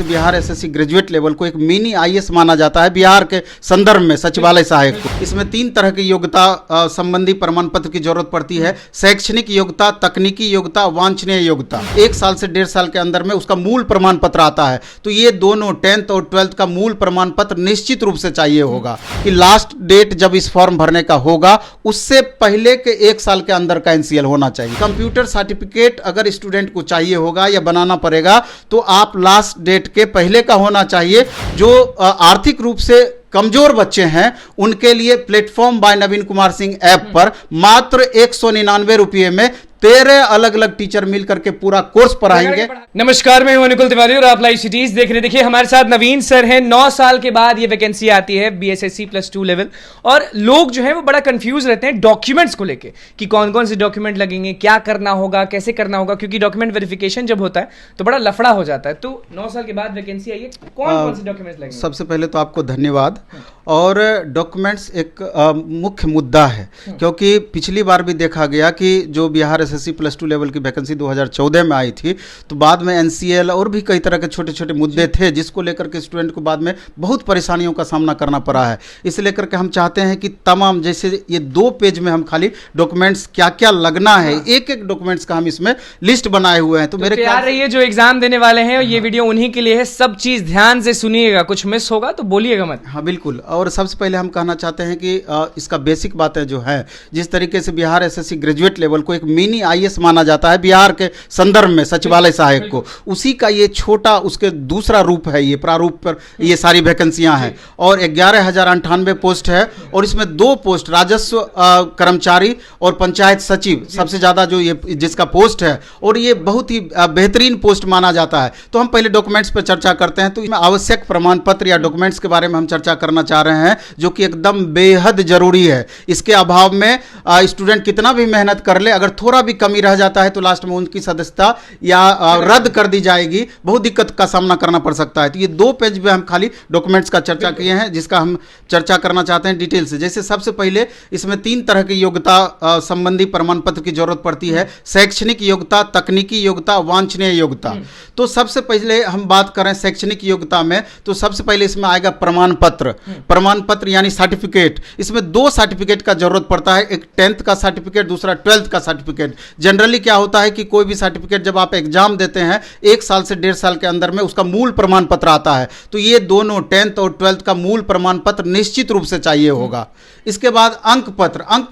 Bihar SSC graduate level को एक mini IAS माना जाता है बिहार के संदर्भ में सचिवालय सहायक को। इसमें 3 तरह की योग्यता संबंधी प्रमाण पत्र की जरूरत पड़ती है। शैक्षणिक योग्यता, तकनीकी योग्यता, वांछनीय योग्यता। 1 साल से 1.5 साल के अंदर में उसका मूल प्रमाण पत्र आता है। तो ये दोनों 10th और 12th का मूल प्रमाण पत्र निश्चित रूप से चाहिए होगा कि लास्ट डेट जब इस फॉर्म भरने का होगा उससे पहले के 1 साल के अंदर का एनसीएल होना चाहिए। कंप्यूटर सर्टिफिकेट अगर स्टूडेंट को चाहिए होगा या बनाना पड़ेगा तो आप लास्ट डेट के पहले का होना चाहिए। जो आर्थिक रूप से कमजोर बच्चे हैं उनके लिए प्लेटफॉर्म बाय नवीन कुमार सिंह ऐप पर मात्र 199 रुपये में 13 अलग अलग टीचर मिलकर के पूरा कोर्स पढ़ाएंगे। नमस्कार, मैं हूं अनुकुल तिवारी और आप लाइव सिटीज देख रहे हैं। देखिए हमारे साथ नवीन सर हैं। 9 साल के बाद ये वैकेंसी आती है बीएसएससी +2 लेवल, और लोग जो है वो बड़ा कंफ्यूज रहते हैं डॉक्यूमेंट्स को लेके कि कौन कौन से डॉक्यूमेंट लगेंगे, क्या करना होगा, कैसे करना होगा, क्योंकि डॉक्यूमेंट वेरिफिकेशन जब होता है तो बड़ा लफड़ा हो जाता है। तो 9 साल के बाद वैकेंसी आई है, कौन कौन से डॉक्यूमेंट्स लगेंगे? सबसे पहले तो आपको धन्यवाद। और डॉक्यूमेंट्स एक मुख्य मुद्दा है, क्योंकि पिछली बार भी देखा गया कि जो बिहार एसएससी +2 लेवल की वैकेंसी 2014 में आई थी तो बाद में एनसीएल और भी कई तरह के छोटे छोटे मुद्दे थे जिसको लेकर के स्टूडेंट को बाद में बहुत परेशानियों का सामना करना पड़ा है। इस लेकर के हम चाहते हैं कि तमाम, जैसे ये 2 पेज में हम खाली डॉक्यूमेंट्स क्या क्या लगना है, एक एक डॉक्यूमेंट्स का हम इसमें लिस्ट बनाए हुए हैं। तो मेरे तैयार रहिए, जो एग्जाम देने वाले हैं ये वीडियो उन्हीं के लिए है। सब चीज ध्यान से सुनिएगा, कुछ मिस होगा तो बोलिएगा मत। हाँ बिल्कुल। और सबसे पहले हम कहना चाहते हैं कि इसका बेसिक बातें जो है, जिस तरीके से बिहार एसएससी ग्रेजुएट लेवल को एक मिनी आईएएस माना जाता है बिहार के संदर्भ में सचिवालय सहायक को, उसी का ये छोटा उसके दूसरा रूप है। ये प्रारूप पर ये सारी वैकेंसियां हैं और 11,098 पोस्ट है। और इसमें 2 पोस्ट राजस्व कर्मचारी और पंचायत सचिव, सबसे ज़्यादा जो ये जिसका पोस्ट है, और ये बहुत ही बेहतरीन पोस्ट माना जाता है। तो हम पहले डॉक्यूमेंट्स पर चर्चा करते हैं। तो इसमें आवश्यक प्रमाण पत्र या डॉक्यूमेंट्स के बारे में हम चर्चा करना चाह रहे हैं, जो कि एकदम बेहद जरूरी है। इसके अभाव में स्टूडेंट कितना भी मेहनत कर ले, अगर थोड़ा भी कमी रह जाता है तो लास्ट में उनकी सदस्यता या रद्द कर दी जाएगी, बहुत दिक्कत का सामना करना पड़ सकता है। तो ये 2 पेज में हम खाली डॉक्यूमेंट्स का चर्चा किए हैं, जिसका हम चर्चा करना चाहते हैं डिटेल से। जैसे सबसे पहले इसमें 3 तरह की योग्यता संबंधी प्रमाण पत्र की जरूरत पड़ती है। शैक्षणिक योग्यता, तकनीकी योग्यता, वांछनीय योग्यता। तो सबसे पहले हम बात करें शैक्षणिक योग्यता में, तो सबसे पहले इसमें आएगा प्रमाण पत्र यानी सर्टिफिकेट। इसमें 2 सर्टिफिकेट का जरूरत पड़ता है, एक 10th का सर्टिफिकेट, दूसरा 12th का सर्टिफिकेट। जनरली क्या होता है कि कोई भी सर्टिफिकेट जब आप एग्जाम देते हैं 1 साल से 1.5 साल के अंदर में उसका मूल प्रमाण पत्र आता है। तो ये दोनों 10th और 12th का मूल प्रमाण पत्र निश्चित रूप से चाहिए होगा। इसके बाद अंक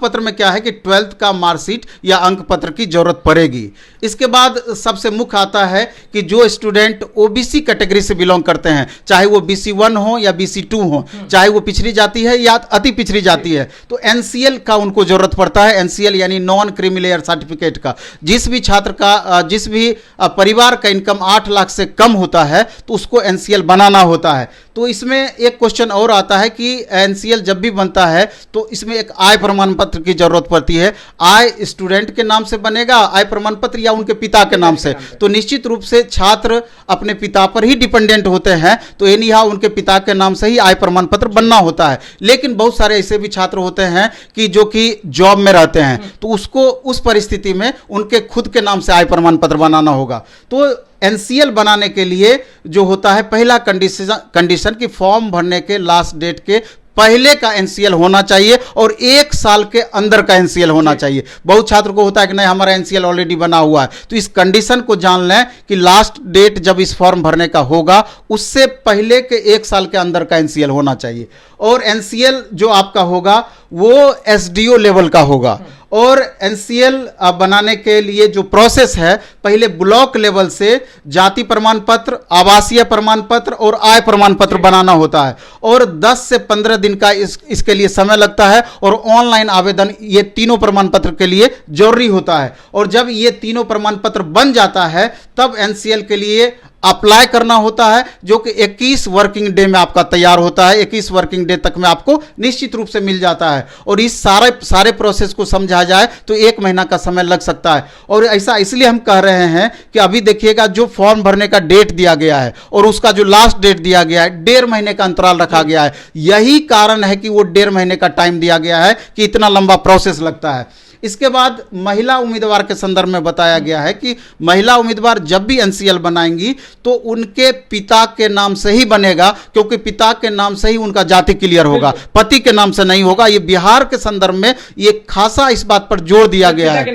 पत्र में क्या है कि 12th का मार्कशीट या अंक पत्र की जरूरत पड़ेगी। इसके बाद सबसे मुख्य आता है कि जो स्टूडेंट ओबीसी कैटेगरी से बिलोंग करते हैं, चाहे वो BC1 हो या BC2 हो, चाहे वो पिछड़ी जाति है या अति पिछड़ी जाति है, तो एनसीएल का उनको जरूरत पड़ता है। एनसीएल यानी नॉन क्रीमी लेयर सर्टिफिकेट का। जिस भी छात्र का, जिस भी परिवार का इनकम 8 लाख से कम होता है तो उसको एनसीएल बनाना होता है। तो इसमें एक क्वेश्चन और आता है कि एनसीएल जब भी बनता है तो इसमें एक आय प्रमाण पत्र की जरूरत पड़ती है। आय स्टूडेंट के नाम से बनेगा आय प्रमाण पत्र या उनके पिता के नाम से? तो निश्चित रूप से छात्र अपने पिता पर ही डिपेंडेंट होते हैं, तो एनी हाउ उनके पिता के नाम से ही आय प्रमाण पत्र बनना होता है। लेकिन बहुत सारे ऐसे भी छात्र होते हैं कि जो कि जॉब में रहते हैं, तो उसको उस परिस्थिति में उनके खुद के नाम से आय प्रमाण पत्र बनाना होगा। तो एनसीएल बनाने के लिए जो होता है, पहला कंडीशन कि फॉर्म भरने के लास्ट डेट के पहले का एनसीएल होना चाहिए और 1 साल के अंदर का एनसीएल होना चाहिए। बहुत छात्र को होता है कि नहीं हमारा एनसीएल ऑलरेडी बना हुआ है। तो इस कंडीशन को जान लें कि लास्ट डेट जब इस फॉर्म भरने का होगा उससे पहले के 1 साल के अंदर का एनसीएल होना चाहिए। और एनसीएल जो आपका होगा वो एसडीओ लेवल का होगा। और एनसीएल बनाने के लिए जो प्रोसेस है, पहले ब्लॉक लेवल से जाति प्रमाण पत्र, आवासीय प्रमाण पत्र और आय प्रमाण पत्र बनाना होता है। और 10 से 15 दिन का इसके लिए समय लगता है। और ऑनलाइन आवेदन ये तीनों प्रमाण पत्र के लिए जरूरी होता है। और जब ये तीनों प्रमाण पत्र बन जाता है तब एनसीएल के लिए अप्लाई करना होता है, जो कि 21 वर्किंग डे में आपका तैयार होता है। 21 वर्किंग डे तक में आपको निश्चित रूप से मिल जाता है। और इस सारे प्रोसेस को समझा जाए तो 1 महीना का समय लग सकता है। और ऐसा इसलिए हम कह रहे हैं कि अभी देखिएगा जो फॉर्म भरने का डेट दिया गया है और उसका जो लास्ट डेट दिया गया है, 1.5 महीने का अंतराल रखा गया है। यही कारण है कि वो 1.5 महीने का टाइम दिया गया है कि इतना लंबा प्रोसेस लगता है। इसके बाद महिला उम्मीदवार के संदर्भ में बताया गया है कि महिला उम्मीदवार जब भी एनसीएल बनाएंगी तो उनके पिता के नाम से ही बनेगा, क्योंकि पिता के नाम से ही उनका जाति क्लियर होगा, पति के नाम से नहीं होगा। ये बिहार के संदर्भ में ये खासा इस बात पर जोर दिया गया है,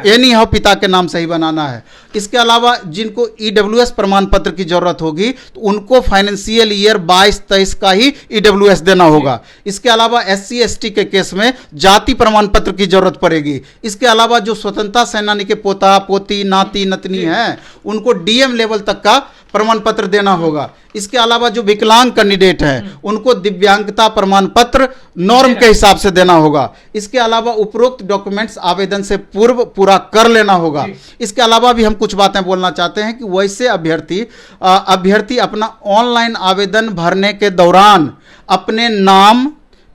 ये नहीं हो पिता के नाम से ही बनाना है। इसके अलावा जिनको ईडब्ल्यूएस प्रमाण पत्र की जरूरत होगी तो उनको फाइनेंशियल ईयर 22-23 का ही ईडब्ल्यूएस देना होगा। इसके अलावा एससी एसटी के केस में जाति प्रमाण पत्र की जरूरत पड़ेगी। इसके अलावा जो स्वतंत्रता सेनानी के पोता पोती नाती नतनी हैं उनको डीएम लेवल तक का प्रमाण पत्र देना होगा। इसके अलावा जो विकलांग कैंडिडेट हैं उनको दिव्यांगता प्रमाण पत्र नॉर्म के हिसाब से देना होगा। इसके अलावा उपरोक्त डॉक्यूमेंट्स आवेदन से पूर्व पूरा कर लेना होगा। इसके अलावा भी हम कुछ बातें बोलना चाहते हैं कि वैसे अभ्यर्थी अपना ऑनलाइन आवेदन भरने के दौरान अपने नाम,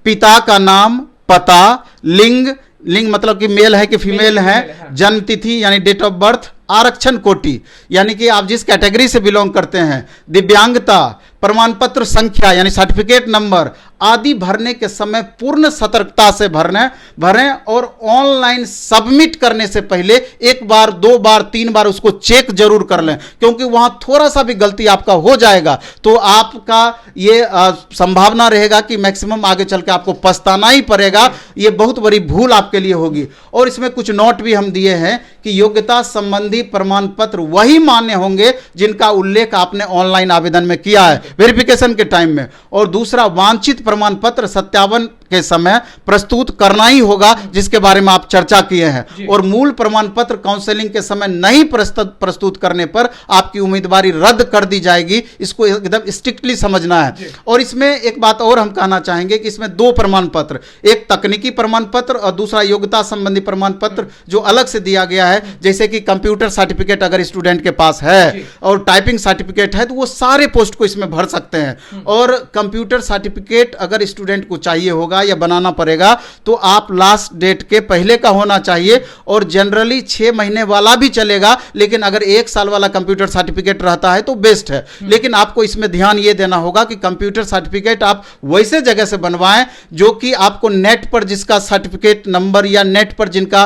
पिता का नाम, पता, लिंग मतलब कि मेल है कि फीमेल है, जन्म तिथि यानी डेट ऑफ बर्थ, आरक्षण कोटि यानी कि आप जिस कैटेगरी से बिलोंग करते हैं, दिव्यांगता, प्रमाण पत्र संख्या यानी सर्टिफिकेट नंबर आदि भरने के समय पूर्ण सतर्कता से भरें और ऑनलाइन सबमिट करने से पहले 1 बार 2 बार 3 बार उसको चेक जरूर कर लें, क्योंकि वहां थोड़ा सा भी गलती आपका हो जाएगा तो आपका ये संभावना रहेगा कि मैक्सिमम आगे चल के आपको पछताना ही पड़ेगा। ये बहुत बड़ी भूल आपके लिए होगी। और इसमें कुछ नोट भी हम दिए हैं कि योग्यता संबंधी प्रमाण पत्र वही मान्य होंगे जिनका उल्लेख आपने ऑनलाइन आवेदन में किया है वेरिफिकेशन के टाइम में। और दूसरा, वांछित प्रमाण पत्र सत्यापन के समय प्रस्तुत करना ही होगा जिसके बारे में आप चर्चा किए हैं। और मूल प्रमाण पत्र काउंसलिंग के समय नहीं प्रस्तुत करने पर आपकी उम्मीदवारी रद्द कर दी जाएगी। इसको एकदम स्ट्रिक्टली समझना है। और इसमें एक बात और हम कहना चाहेंगे कि इसमें 2 प्रमाण पत्र, एक तकनीकी प्रमाण पत्र और दूसरा योग्यता संबंधी प्रमाण पत्र जो अलग से दिया गया है। जैसे कि कंप्यूटर सर्टिफिकेट अगर स्टूडेंट के पास है और टाइपिंग सर्टिफिकेट है तो वो सारे पोस्ट को इसमें भर सकते हैं। और कंप्यूटर सर्टिफिकेट अगर स्टूडेंट को चाहिए होगा या बनाना पड़ेगा तो आप लास्ट डेट के पहले का होना चाहिए। और जनरली 6 महीने वाला भी चलेगा, लेकिन अगर 1 साल वाला कंप्यूटर सर्टिफिकेट रहता है तो बेस्ट है। लेकिन आपको इसमें ध्यान यह देना होगा कि कंप्यूटर सर्टिफिकेट आप वैसे जगह से बनवाएं जो कि आपको नेट पर जिसका सर्टिफिकेट नंबर या नेट पर जिनका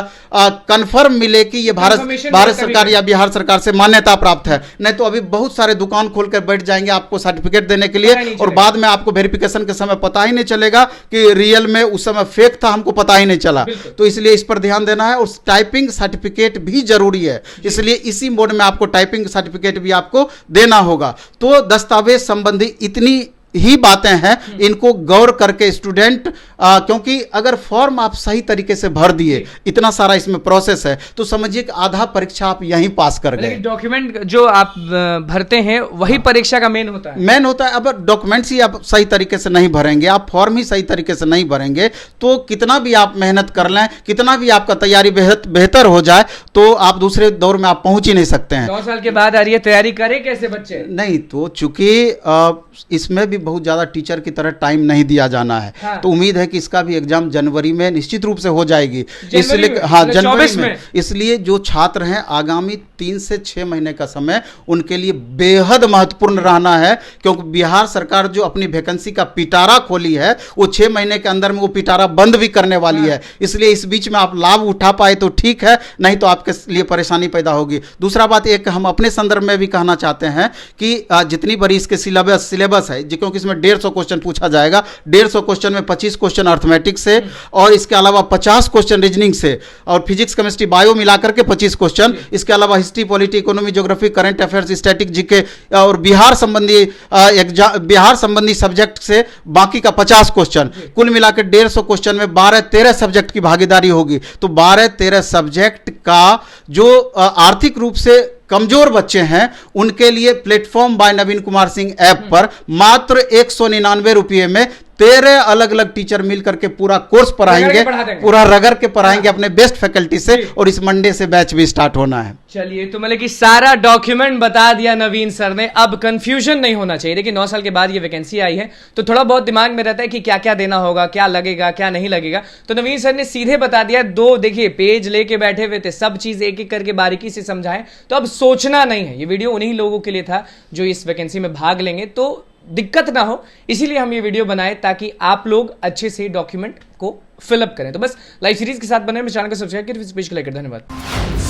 कंफर्म मिले कि ये भारत सरकार या बिहार सरकार से मान्यता प्राप्त है। नहीं तो अभी बहुत सारे दुकान खोलकर बैठ जाएंगे आपको सर्टिफिकेट देने के लिए और बाद में आपको वेरिफिकेशन के समय पता ही नहीं चलेगा कि रियल में उस समय फेक था, हमको पता ही नहीं चला। तो इसलिए इस पर ध्यान देना है। और टाइपिंग सर्टिफिकेट भी जरूरी है, इसलिए इसी मोड में आपको टाइपिंग सर्टिफिकेट भी आपको देना होगा। तो दस्तावेज संबंधी इतनी ही बातें हैं, इनको गौर करके स्टूडेंट क्योंकि अगर फॉर्म आप सही तरीके से भर दिए, इतना सारा इसमें प्रोसेस है, तो समझिए कि आधा परीक्षा आप यहीं पास कर गए। डॉक्यूमेंट जो आप भरते हैं वही परीक्षा का मेन होता है। अब डॉक्यूमेंट्स ही आप सही तरीके से नहीं भरेंगे, आप फॉर्म ही सही तरीके से नहीं भरेंगे तो कितना भी आप मेहनत कर लें, कितना भी आपका तैयारी बेहतर हो जाए तो आप दूसरे दौर में आप पहुंच ही नहीं सकते हैं। 9 साल के बाद आ रही है, तैयारी करें कैसे बच्चे? नहीं तो चूंकि इसमें भी बहुत ज्यादा टीचर की तरह टाइम नहीं दिया जाना है। हाँ। तो उम्मीद है कि इसका भी एग्जाम जनवरी में निश्चित रूप से हो जाएगी। इसलिए हाँ, जनवरी में। इसलिए जो छात्र हैं आगामी 3 से 6 महीने का समय उनके लिए बेहद महत्वपूर्ण रहना है, क्योंकि बिहार सरकार जो अपनी वैकेंसी का पिटारा खोली है वो 6 महीने के अंदर में वो पिटारा बंद भी करने वाली है। इसलिए इस बीच में आप लाभ उठा पाए तो ठीक है, नहीं तो आपके लिए परेशानी पैदा होगी। दूसरा बात एक हम अपने संदर्भ में भी कहना चाहते हैं कि जितनी बड़ी इसके सिलेबस है, क्योंकि इसमें 150 क्वेश्चन पूछा जाएगा। 150 क्वेश्चन में 25 क्वेश्चन अर्थमेटिक्स से और इसके अलावा 50 क्वेश्चन रीजनिंग से और फिजिक्स केमिस्ट्री बायो मिलाकर के 25 क्वेश्चन। इसके अलावा history, polity, economy, geography, current affairs, static, GK और बिहार संबंधी सब्जेक्ट से बाकी का 50 क्वेश्चन। कुल मिलाकर 150 क्वेश्चन में 12-13 सब्जेक्ट की भागीदारी होगी। तो 12-13 सब्जेक्ट का जो आर्थिक रूप से कमजोर बच्चे हैं उनके लिए प्लेटफॉर्म बाय नवीन कुमार सिंह ऐप पर मात्र 199 रुपये में 13 अलग अलग टीचर मिलकर के पूरा कोर्स पढ़ाएंगे, पूरा रगड़ के पढ़ाएंगे अपने बेस्ट फैकल्टी से। और इस मंडे से बैच भी स्टार्ट होना है। चलिए, तो मतलब कि सारा डॉक्यूमेंट बता दिया नवीन सर ने। अब कंफ्यूजन नहीं होना चाहिए। देखिए 9 साल के बाद ये वैकेंसी आई है तो थोड़ा बहुत दिमाग में रहता है कि क्या क्या देना होगा, क्या लगेगा, क्या नहीं लगेगा। तो नवीन सर ने सीधे बता दिया। 2 देखिए पेज लेके बैठे हुए थे, सब चीज एक एक करके बारीकी से समझाएं। तो अब सोचना नहीं है। ये वीडियो उन्हीं लोगों के लिए था जो इस वैकेंसी में भाग लेंगे, तो दिक्कत ना हो, इसीलिए हम ये वीडियो बनाए ताकि आप लोग अच्छे से डॉक्यूमेंट को फिलअप करें। तो बस लाइव सीरीज के साथ बने, चैनल को सब्सक्राइब करें। धन्यवाद।